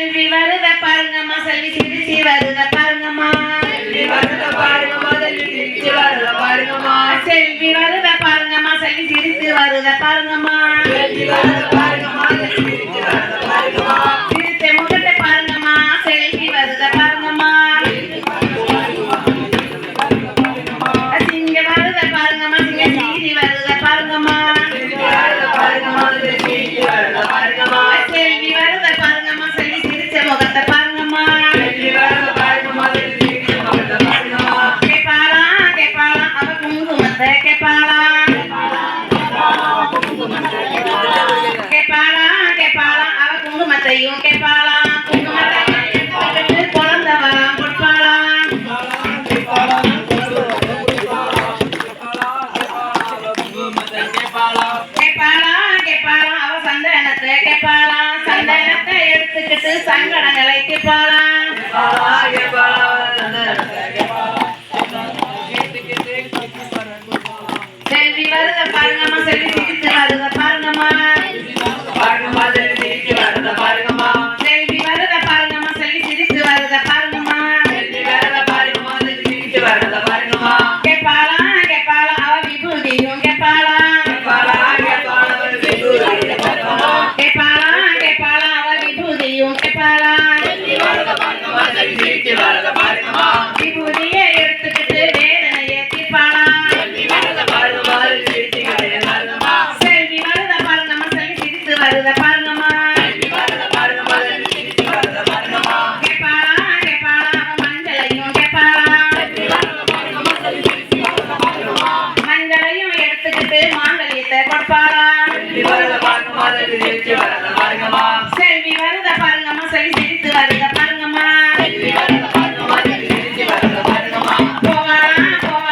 செல்வி வருத பாருங்கம்மா செல்வி சிரிச்சி வருத பாருங்கம்மா செல்வி வருத பாருங்கம்மா செல்வி சிரிச்சி வருத பாருங்கம்மா செல்வி வருத பாருங்கம்மா செல்வி சிரித்து வருத பாருங்கம்மா செல்வி வருத பாருங்கம்மா செல்வி சிரிச்சி வருத பாருங்கம்மா சிரித்த முகத்தை பாருங்கம்மா செல்வி வருத பாருங்கம்மா சிங்க வருத பாருங்கம்மா சிங்க சீரி வருத பாருங்கம்மா செல்வி வருத பாருங்கம்மா செல்வி சிரிச்சி வருத பாருங்கம்மா செல்வி வருத பாருங்கம்மா செல்வி சிரிச்ச முகத்தை பாருங்கம்மா செல்வி வருத பாருங்கம்மா செல்வி சிரிச்ச முகத்தை பாருங்கம்மா கேப்பாளா கேப்பாளா அவ குங்குமத்தை கேப்பாளா கேப்பாளா கேப்பாளா அவ குங்குமத்தையும் கேப்பாளா குங்குமத்தையும் குழந்தை வரான் கொடுப்பாளா கேப்பாளா கேப்பாளா அவ சந்தனத்தை கேப்பாளா சந்தனத்தை எடுத்துக்கிட்டு சங்கடங்களை கேப்பாளா செல்வி வருத பாருங்கம்மா செல்வி சிரித்து வருத பாருங்கம்மா பாருங்கம்மா செல்வி சிரிச்சி வருத பாருங்கம்மா செல்வி வருத பாருங்கம்மா செல்வி சிரித்து வருத பாருங்கம்மா செல்வி வருத பாருங்கம்மா செல்வி சிரிச்சி வருத பாருங்கம்மா கேப்பாளா கேப்பாளா அவ விபூதியும் கேப்பாளா கேப்பாளா கேப்பாளா விபூதியும் கேப்பாளா கேப்பாளா கேப்பாளா அவ விபூதியும் கேப்பாளா செல்வி வருத பாருங்கம்மா செல்வி சிரிச்சி வருத பாருங்கம்மா விபூதியை எடுத்துக்கிட்டு வேதனையை தீர்ப்பாளா செல்வி வருத பாருங்கம்மா செல்வி சிரிச்சி வருத பாருங்கம்மா செல்வி வருத பாருங்கம்மா செல்வி சிரித்து வருத பாருங்கம்மா செல்வி வருத பாருங்கம்மா செல்வி சிரிச்சி வருத பாருங்கம்மா கேப்பாளா கேப்பாளா அவ மஞ்சளையும் கேப்பாளா செல்வி வருத பாருங்கம்மா செல்வி சிரிச்சி வருத பாருங்கம்மா மஞ்சளையும் எடுத்துக்கிட்டு மாங்கல்யத்தை கொடுப்பாளா செல்வி வருத பாருங்கம்மா செல்வி சிரிச்சி வருத பாருங்கம்மா செல்வி வருத பாருங்கம்மா செல்வி சிரித்து வருத பாருங்கம்மா செல்வி வருத